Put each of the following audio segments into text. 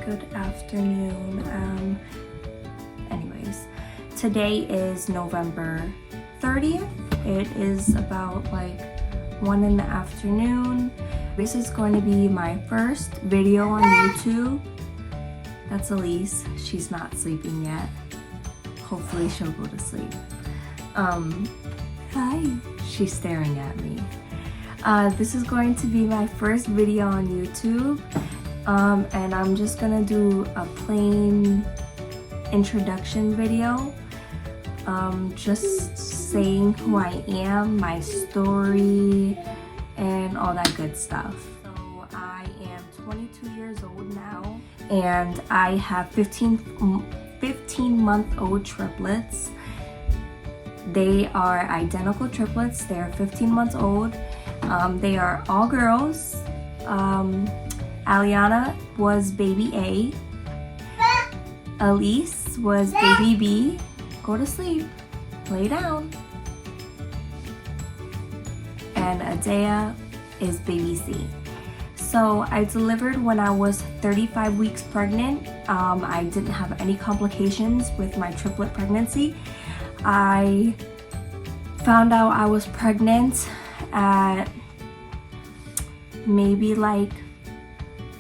good afternoon. Anyways, today is November 30th. It is about like 1 in the afternoon. This is going to be my first video on YouTube. That's Elise. She's not sleeping yet. Hopefully she'll go to sleep. Hi. She's staring at me. This is going to be my first video on YouTube. And I'm just gonna do a plain introduction video. Just saying who I am, my story, and all that good stuff. So I am 22 years old now, and I have 15-month-old triplets. They are identical triplets. They are 15 months old. They are all girls. Aliana was baby A. Elise was baby B. Go to sleep. Lay down. And Adea is baby C. So I delivered when I was 35 weeks pregnant. I didn't have any complications with my triplet pregnancy. I found out I was pregnant at maybe like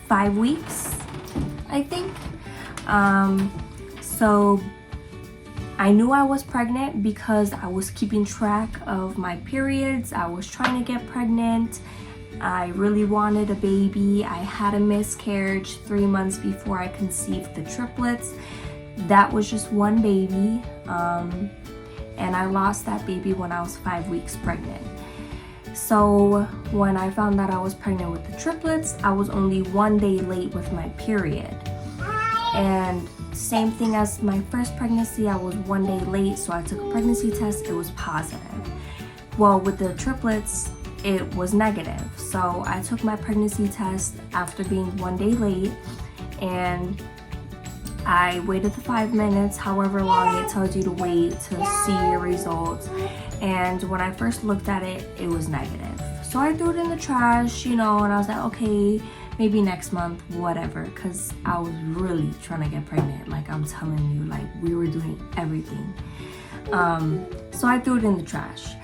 5 weeks, I think. So I knew I was pregnant because I was keeping track of my periods. I was trying to get pregnant. I really wanted a baby. I had a miscarriage 3 months before I conceived the triplets. That was just one baby. And I lost that baby when I was 5 weeks pregnant. So when I found that I was pregnant with the triplets, I was only 1 day late with my period. And same thing as my first pregnancy, I was 1 day late, so I took a pregnancy test, it was positive. Well, with the triplets, it was negative. So I took my pregnancy test after being 1 day late, and I waited the 5 minutes, however long it tells you to wait to see your results. And when I first looked at it, it was negative. So I threw it in the trash, you know, and I was like, okay, maybe next month, whatever. Because I was really trying to get pregnant. Like, I'm telling you, like, we were doing everything. So I threw it in the trash.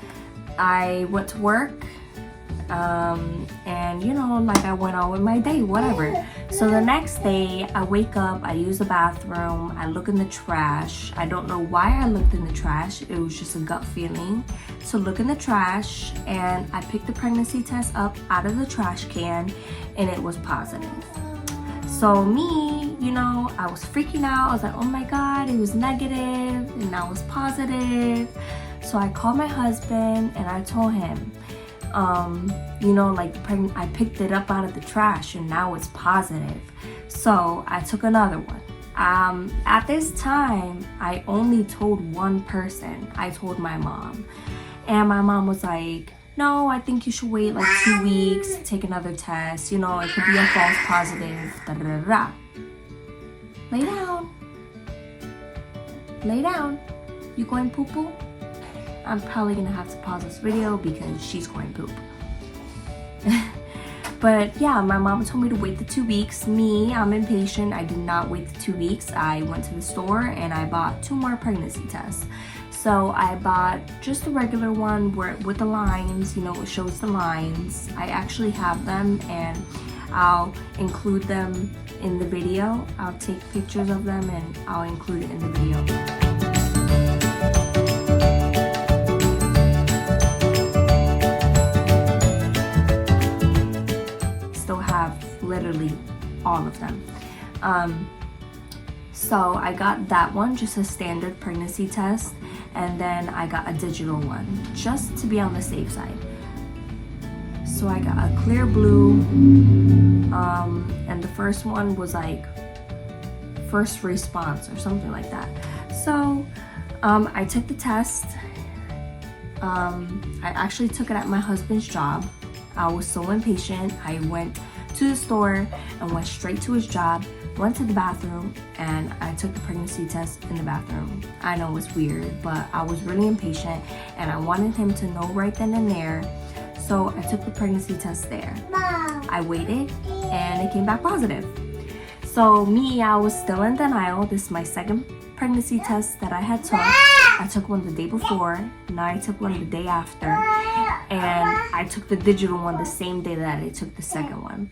I went to work. And you know, like, I went on with my day, whatever. So the next day I wake up, I use the bathroom, I look in the trash. I don't know why I looked in the trash. It was just a gut feeling to look in the trash, and I picked the pregnancy test up out of the trash can, and it was positive. So me, you know, I was freaking out. I was like, oh my god, it was negative and now it's positive. So I called my husband and I told him, you know, like, I picked it up out of the trash and now it's positive. So I took another one. At this time, I only told one person. I told my mom, and my mom was like, no, I think you should wait like 2 weeks, take another test, you know, it could be a false positive, da da da da. Lay down. Lay down. You going poo poo? I'm probably gonna have to pause this video because she's going poop. But yeah, my mom told me to wait the 2 weeks. Me, I'm impatient. I did not wait the 2 weeks. I went to the store and I bought 2 more pregnancy tests. So I bought just the regular one with the lines, you know, it shows the lines. I actually have them, and I'll include them in the video. I'll take pictures of them and I'll include it in the video. Literally all of them. So I got that one, just a standard pregnancy test, and then I got a digital one just to be on the safe side. So I got a clear blue, and the first one was like first response or something like that. So I took the test. I actually took it at my husband's job. I was so impatient. I went to the store and went straight to his job, went to the bathroom, and I took the pregnancy test in the bathroom. I know it's weird, but I was really impatient and I wanted him to know right then and there. So I took the pregnancy test there. I waited and it came back positive. So me, I was still in denial. This is my second pregnancy test that I had took. I took one the day before, now I took one the day after, and I took the digital one the same day that I took the second one.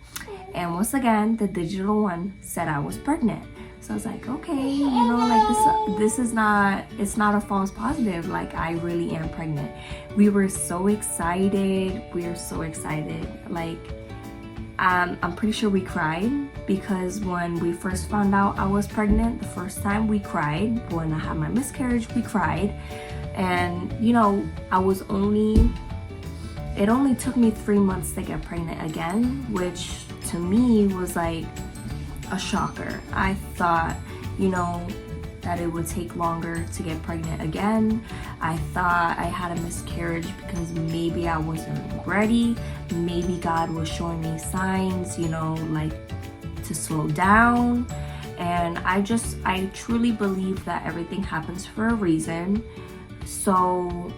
And once again, the digital one said I was pregnant. So I was like, okay, you know, like this is not, it's not a false positive. Like, I really am pregnant. We were so excited. We were so excited. Like, I'm pretty sure we cried, because when we first found out I was pregnant, the first time we cried. When I had my miscarriage, we cried. And, you know, it only took me 3 months to get pregnant again, which to me was like a shocker. I thought, you know, that it would take longer to get pregnant again. I thought I had a miscarriage because maybe I wasn't ready. Maybe God was showing me signs, you know, like to slow down. And I truly believe that everything happens for a reason. So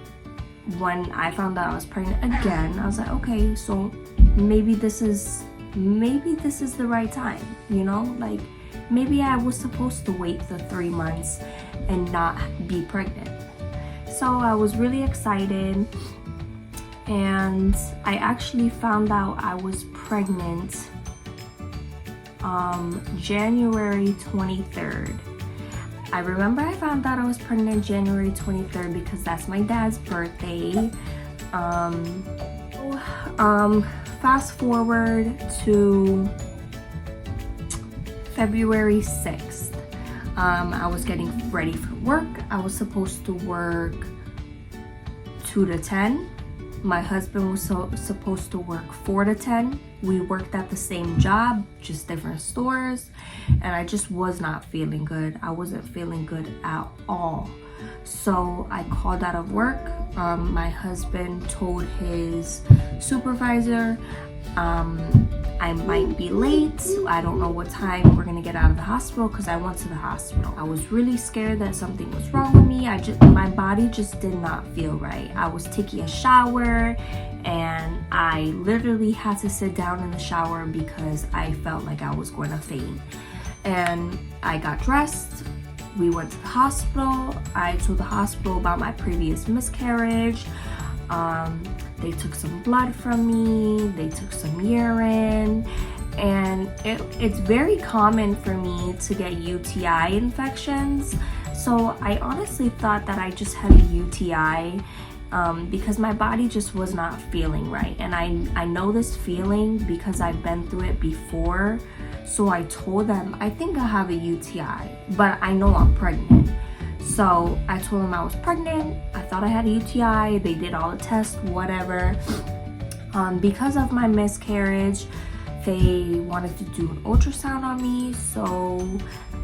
when I found out I was pregnant again, I was like, okay, so maybe this is the right time, you know, like maybe I was supposed to wait the 3 months and not be pregnant. So I was really excited, and I actually found out I was pregnant January 23rd. I remember I found out I was pregnant January 23rd because that's my dad's birthday. Fast forward to February 6th. I was getting ready for work. I was supposed to work 2 to 10. My husband was supposed to work 4 to 10. We worked at the same job, just different stores, and I just was not feeling good. I wasn't feeling good at all. So I called out of work. My husband told his supervisor, I might be late. I don't know what time we're gonna get out of the hospital, because I went to the hospital. I was really scared that something was wrong with me. My body just did not feel right. I was taking a shower, and I literally had to sit down in the shower because I felt like I was going to faint. And I got dressed. We went to the hospital. I told the hospital about my previous miscarriage. They took some blood from me, they took some urine, and it's very common for me to get UTI infections. So I honestly thought that I just had a UTI because my body just was not feeling right. And I know this feeling because I've been through it before. So I told them, I think I have a UTI, but I know I'm pregnant. So I told them I was pregnant. I thought I had a UTI. They did all the tests, whatever. Because of my miscarriage, they wanted to do an ultrasound on me. So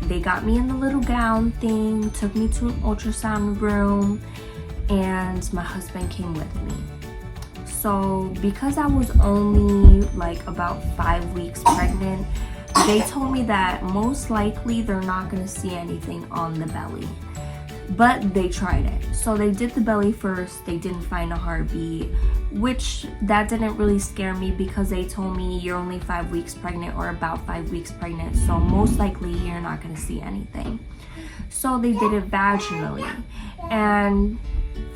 they got me in the little gown thing, took me to an ultrasound room, and my husband came with me. So because I was only like about 5 weeks pregnant, they told me that most likely they're not gonna see anything on the belly. But they tried it. So they did the belly first. They didn't find a heartbeat, which that didn't really scare me because they told me you're only 5 weeks pregnant, or about 5 weeks pregnant. So most likely you're not going to see anything. So they did it vaginally. And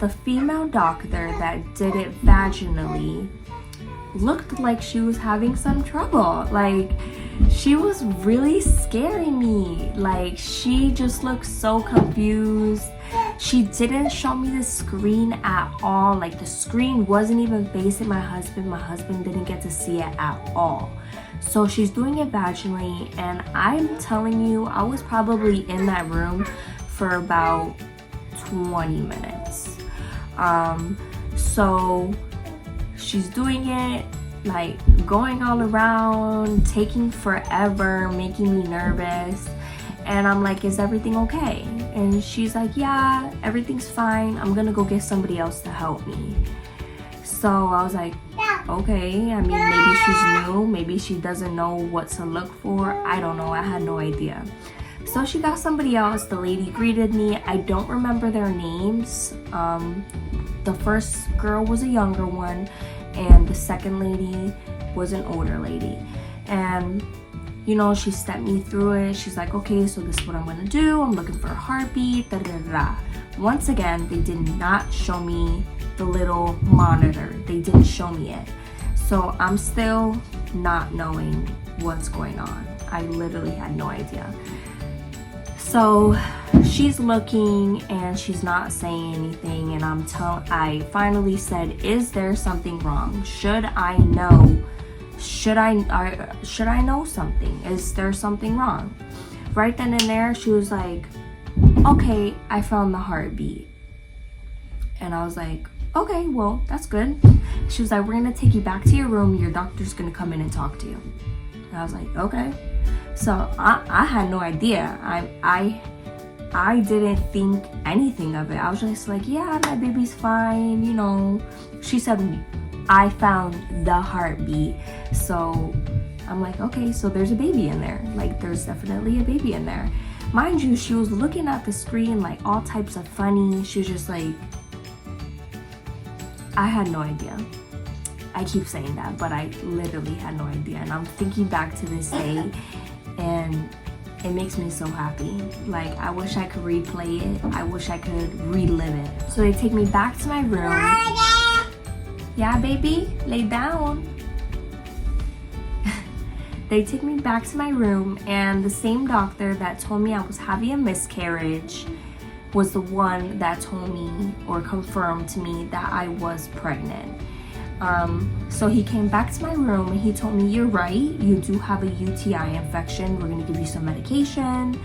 the female doctor that did it vaginally looked like she was having some trouble. Like, she was really scaring me. Like, she just looked so confused. She didn't show me the screen at all. Like, the screen wasn't even facing my husband. My husband didn't get to see it at all. So she's doing it vaginally, and I'm telling you, I was probably in that room for about 20 minutes. So she's doing it, like going all around, taking forever, making me nervous. And I'm like, is everything okay? And she's like, yeah, everything's fine. I'm gonna go get somebody else to help me. So I was like, okay. I mean, maybe she's new. Maybe she doesn't know what to look for. I don't know. I had no idea. So she got somebody else. The lady greeted me. I don't remember their names. The first girl was a younger one, and the second lady was an older lady. And you know, she stepped me through it. She's like, okay, so this is what I'm gonna do. I'm looking for a heartbeat, da da da. Once again, they did not show me the little monitor. They didn't show me it. So I'm still not knowing what's going on. I literally had no idea. So she's looking and she's not saying anything, and I finally said, is there something wrong? Should I know something? Is there something wrong? Right then and there, she was like, okay, I found the heartbeat. And I was like, okay, well, that's good. She was like, we're gonna take you back to your room. Your doctor's gonna come in and talk to you. And I was like, okay. So I had no idea. I didn't think anything of it. I was just like, yeah, my baby's fine, you know. She said, I found the heartbeat. So I'm like, okay, so there's a baby in there. Like, there's definitely a baby in there. Mind you, she was looking at the screen like all types of funny. She was just like, I had no idea. I keep saying that, but I literally had no idea. And I'm thinking back to this day, and it makes me so happy. Like, I wish I could replay it. I wish I could relive it. So they take me back to my room. Yeah, baby, lay down. They take me back to my room, and the same doctor that told me I was having a miscarriage was the one that told me or confirmed to me that I was pregnant. So he came back to my room and he told me, you're right, you do have a UTI infection. We're gonna give you some medication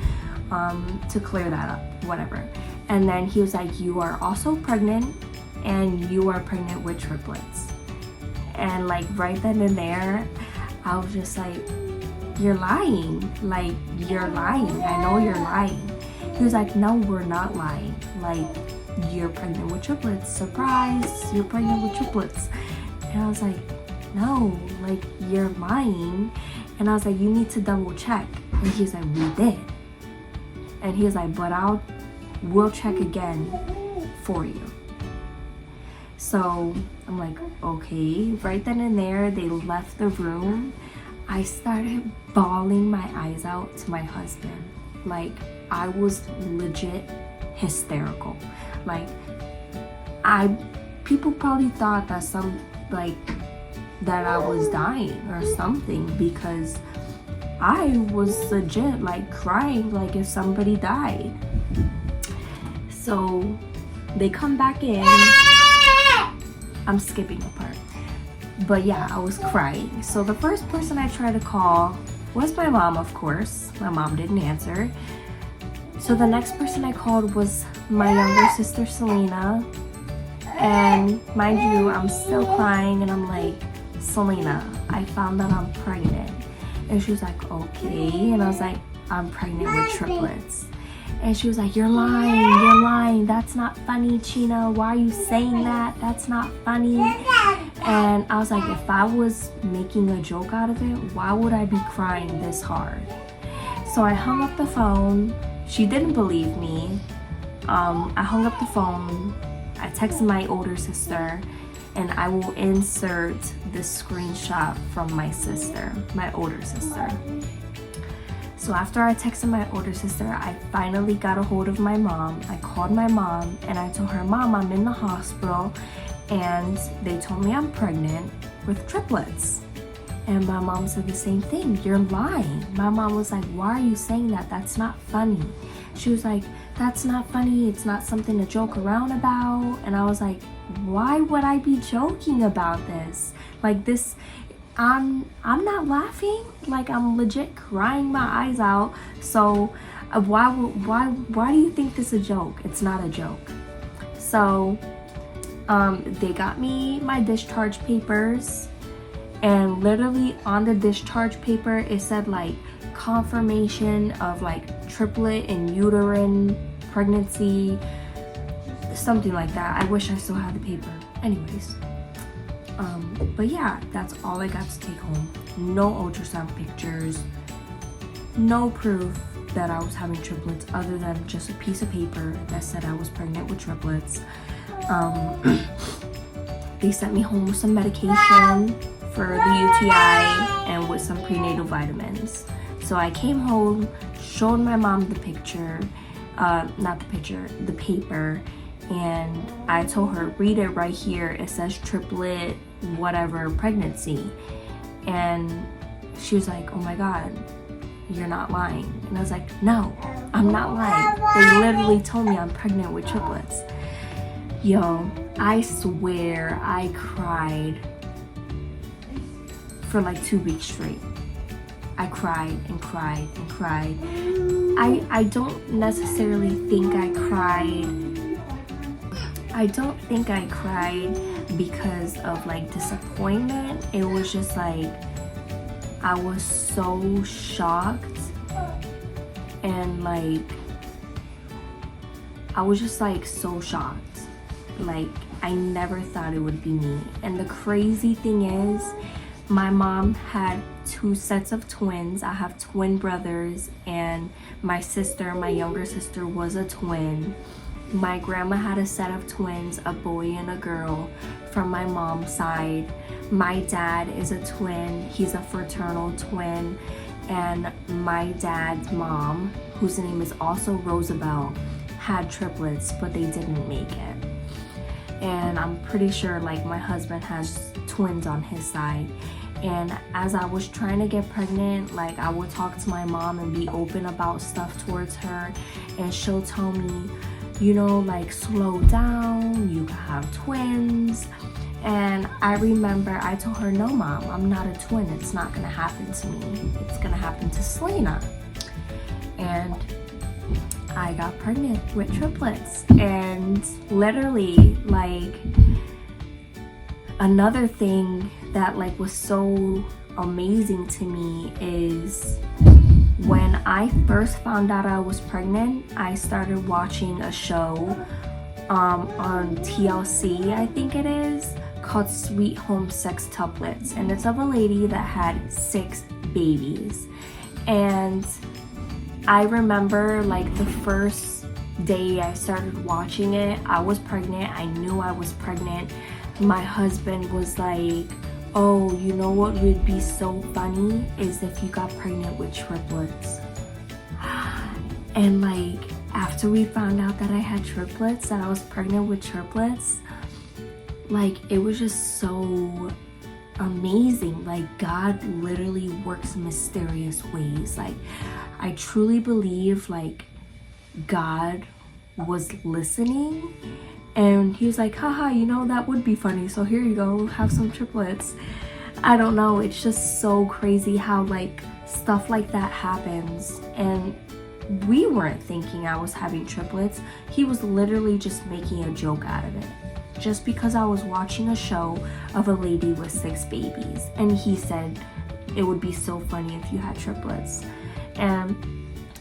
to clear that up, whatever. And then he was like, you are also pregnant, and you are pregnant with triplets. And like right then and there, I was just like, you're lying. Like, you're lying. I know you're lying. He was like, no, we're not lying. Like, you're pregnant with triplets. Surprise, you're pregnant with triplets. And I was like, no, like, you're lying. And I was like, you need to double check. And he's like, we did. And he was like, but we'll check again for you. So I'm like, okay. Right then and there, they left the room. I started bawling my eyes out to my husband. Like, I was legit hysterical. Like, people probably thought that that I was dying or something, because I was legit like crying like if somebody died. So they come back in. I'm skipping a part. But yeah, I was crying. So the first person I tried to call was my mom, of course. My mom didn't answer. So the next person I called was my younger sister, Selena. And mind you, I'm still crying, and I'm like, Selena, I found that I'm pregnant. And she was like, okay. And I was like, I'm pregnant with triplets. And she was like, you're lying, that's not funny, Chena, why are you saying that? That's not funny. And I was like, if I was making a joke out of it, why would I be crying this hard? So I hung up the phone. She didn't believe me. I hung up the phone. I texted my older sister, and I will insert this screenshot from my older sister. So after I texted my older sister, I finally got a hold of my mom. I called my mom and I told her, Mom, I'm in the hospital and they told me I'm pregnant with triplets. And my mom said the same thing. You're lying. My mom was like, why are you saying that? That's not funny. She was like, that's not funny. It's not something to joke around about. And I was like, why would I be joking about this? Like, this, I'm not laughing. Like, I'm legit crying my eyes out. So why do you think this is a joke? It's not a joke. So they got me my discharge papers, and literally on the discharge paper it said like confirmation of like triplet and uterine pregnancy, something like that. I wish I still had the paper. Anyways, but yeah, that's all I got to take home. No ultrasound pictures, no proof that I was having triplets other than just a piece of paper that said I was pregnant with triplets. They sent me home with some medication for the UTI and with some prenatal vitamins. So I came home, showed my mom the picture, the paper, and I told her, read it right here. It says triplet, whatever, pregnancy. And she was like, oh my God, you're not lying. And I was like, no, I'm not lying. They literally told me I'm pregnant with triplets. Yo, I swear I cried for like 2 weeks straight. I cried and cried and cried. I don't necessarily think I cried. I don't think I cried because of like disappointment. It was just like, I was so shocked, and like, I was just like so shocked. Like, I never thought it would be me. And the crazy thing is, my mom had 2 sets of twins. I have twin brothers, and my sister, my younger sister, was a twin. My grandma had a set of twins, a boy and a girl, from my mom's side. My dad is a twin. He's a fraternal twin. And my dad's mom, whose name is also Roosevelt, had triplets, but they didn't make it. And I'm pretty sure like my husband has twins on his side. And as I was trying to get pregnant, like, I would talk to my mom and be open about stuff towards her, and she'll tell me, you know, like, slow down, you can have twins. And I remember I told her, no mom, I'm not a twin, it's not gonna happen to me, it's gonna happen to Selena. And I got pregnant with triplets. And literally, like, another thing that like was so amazing to me is when I first found out I was pregnant, I started watching a show on TLC, I think it is, called Sweet Home Sextuplets, and it's of a lady that had 6 babies. And I remember like the first day I started watching it, I was pregnant. I knew I was pregnant. My husband was like, oh, you know what would be so funny is if you got pregnant with triplets. And like, after we found out that I had triplets, that I was pregnant with triplets, like, it was just so amazing. Like, God literally works in mysterious ways. Like, I truly believe like God was listening, and he was like, haha, you know, that would be funny, so here you go, have some triplets. I don't know, it's just so crazy how like stuff like that happens. And we weren't thinking I was having triplets. He was literally just making a joke out of it, just because I was watching a show of a lady with 6 babies, and he said it would be so funny if you had triplets. And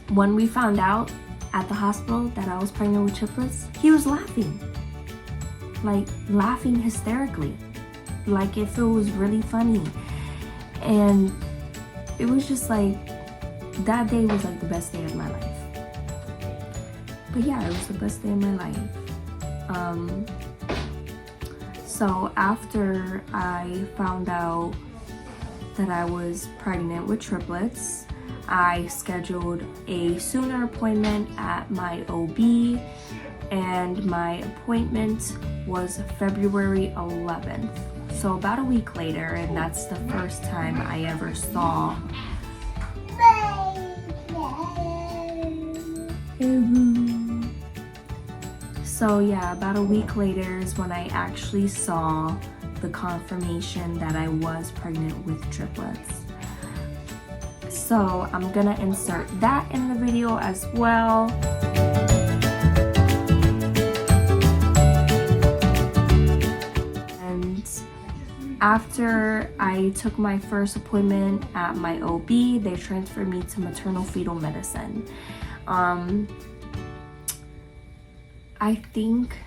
when we found out at the hospital that I was pregnant with triplets, he was laughing. Like, laughing hysterically, like if it was really funny. And it was just like, that day was like the best day of my life. But yeah, it was the best day of my life. So after I found out that I was pregnant with triplets, I scheduled a sooner appointment at my OB, and my appointment was February 11th. So about a week later, and that's the first time I ever saw So yeah, about a week later is when I actually saw the confirmation that I was pregnant with triplets. So I'm gonna insert that in the video as well. And after I took my first appointment at my OB, they transferred me to maternal fetal medicine. I think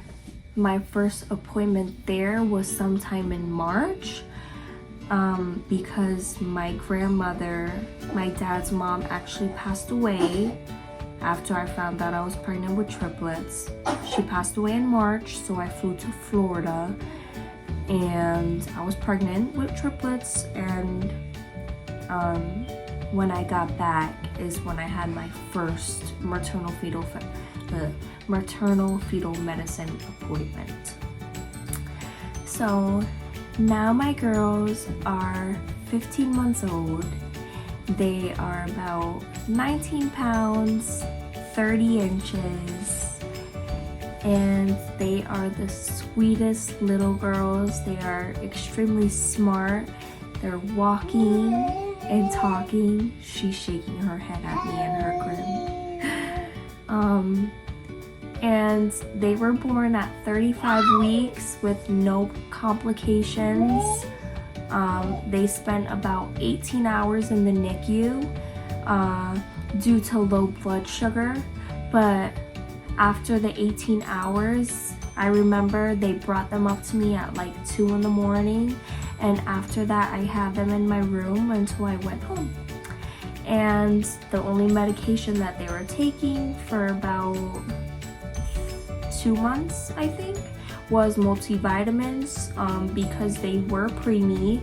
my first appointment there was sometime in March, because my grandmother, my dad's mom, actually passed away after I found out I was pregnant with triplets. She passed away in March, so I flew to Florida, and I was pregnant with triplets. And when I got back is when I had my first maternal fetal medicine appointment. So now my girls are 15 months old. They are about 19 pounds, 30 inches, and they are the sweetest little girls. They are extremely smart. They're walking and talking. She's shaking her head at me in her crib. And they were born at 35 weeks with no complications. They spent about 18 hours in the NICU due to low blood sugar, but after the 18 hours, I remember they brought them up to me at like 2 in the morning, and after that I had them in my room until I went home. And the only medication that they were taking for about 2 months, I think, was multivitamins because they were preemie.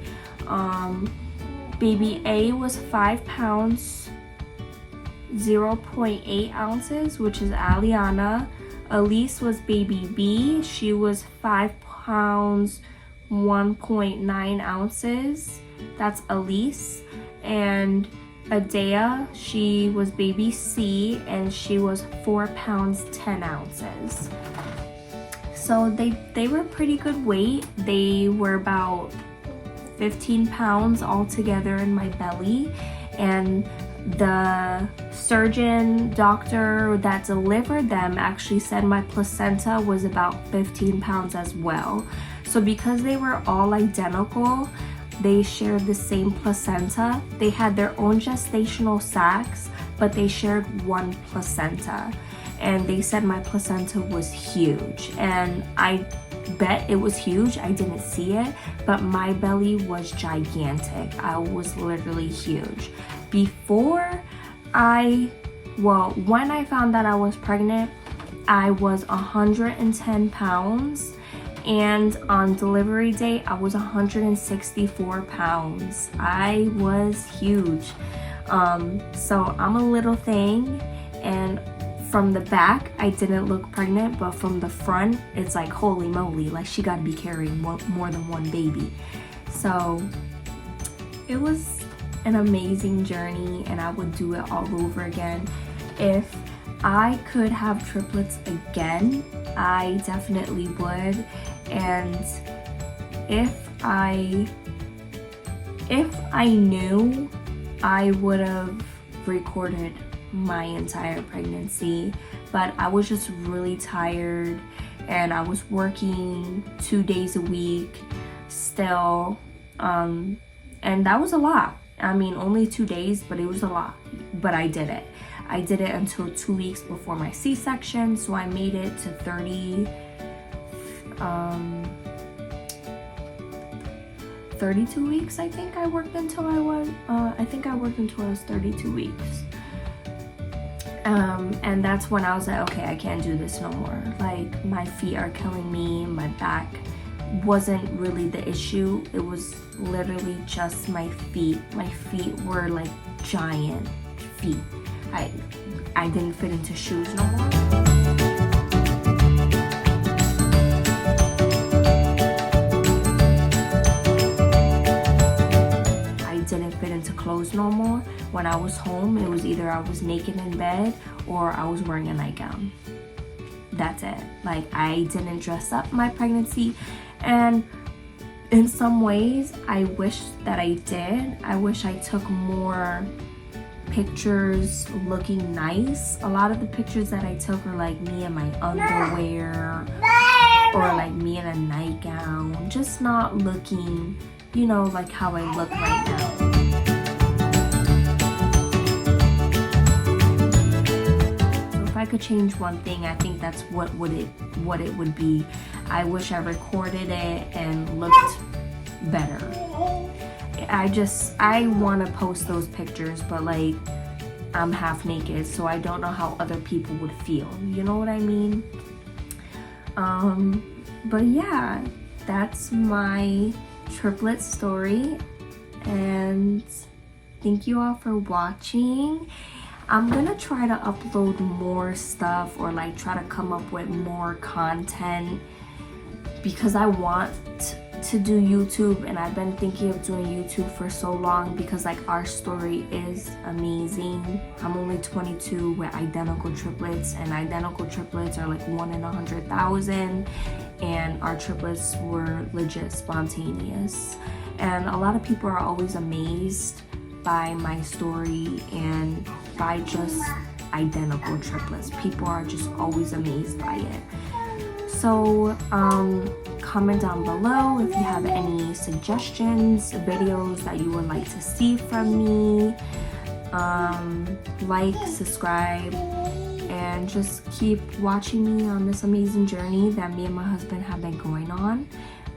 Baby A was 5 pounds, 0.8 ounces, which is Aliana. Elise was baby B. She was 5 pounds, 1.9 ounces. That's Elise. And Adea, she was baby C, and she was 4 pounds, 10 ounces. So they were pretty good weight. They were about 15 pounds altogether in my belly, and the surgeon doctor that delivered them actually said my placenta was about 15 pounds as well. So because they were all identical, they shared the same placenta. They had their own gestational sacs, but they shared one placenta. And they said my placenta was huge, and I bet it was huge. I didn't see it, but my belly was gigantic. I was literally huge. When I found that I was pregnant, I was 110 pounds, and on delivery day I was 164 pounds. I was huge. So I'm a little thing, and from the back I didn't look pregnant, but from the front it's like, holy moly, like she gotta be carrying more than one baby. So it was an amazing journey, and I would do it all over again. If I could have triplets again, I definitely would. And if I knew, I would have recorded my entire pregnancy, but I was just really tired, and I was working 2 days a week still, and that was a lot. I mean, only 2 days, but it was a lot. But I did it. I did it until 2 weeks before my C-section, so I made it to 32 weeks. I think I worked until I was 32 weeks. And that's when I was like, okay, I can't do this no more. Like, my feet are killing me. My back wasn't really the issue. It was literally just my feet. My feet were like giant feet. I didn't fit into shoes no more. I didn't fit into clothes no more. When I was home, it was either I was naked in bed or I was wearing a nightgown. That's it. Like, I didn't dress up my pregnancy, and in some ways I wish that I did. I wish I took more pictures looking nice. A lot of the pictures that I took are like me in my underwear or like me in a nightgown, just not looking, you know, like how I look right now. So if I could change one thing, I think that's what it would be. I wish I recorded it and looked better. I want to post those pictures, but like, I'm half naked, so I don't know how other people would feel. You know what I mean? But yeah, that's my triplet story, and thank you all for watching. I'm gonna try to upload more stuff, or like try to come up with more content, because I want to do YouTube, and I've been thinking of doing YouTube for so long, because like our story is amazing. I'm only 22 with identical triplets, and identical triplets are like 1 in 100,000, and our triplets were legit spontaneous. And a lot of people are always amazed by my story and by just identical triplets. People are just always amazed by it. So comment down below if you have any suggestions, videos that you would like to see from me. Like, subscribe, and just keep watching me on this amazing journey that me and my husband have been going on.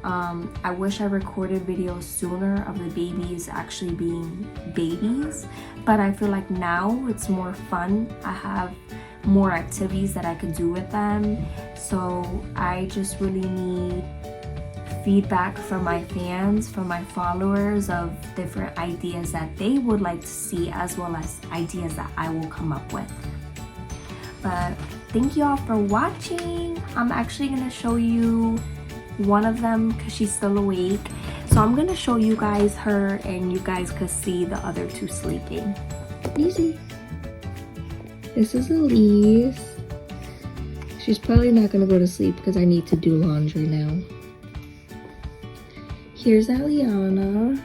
I wish I recorded videos sooner of the babies actually being babies, but I feel like now it's more fun. I have more activities that I could do with them, so I just really need feedback from my fans, from my followers, of different ideas that they would like to see, as well as ideas that I will come up with. But thank you all for watching. I'm actually gonna show you one of them because she's still awake, so I'm gonna show you guys her, and you guys could see the other two sleeping. Easy. This is Elise. She's probably not gonna go to sleep because I need to do laundry now. Here's Aliana.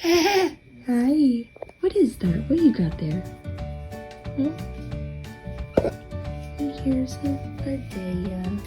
Hi. What is that? What you got there? And here's Adea.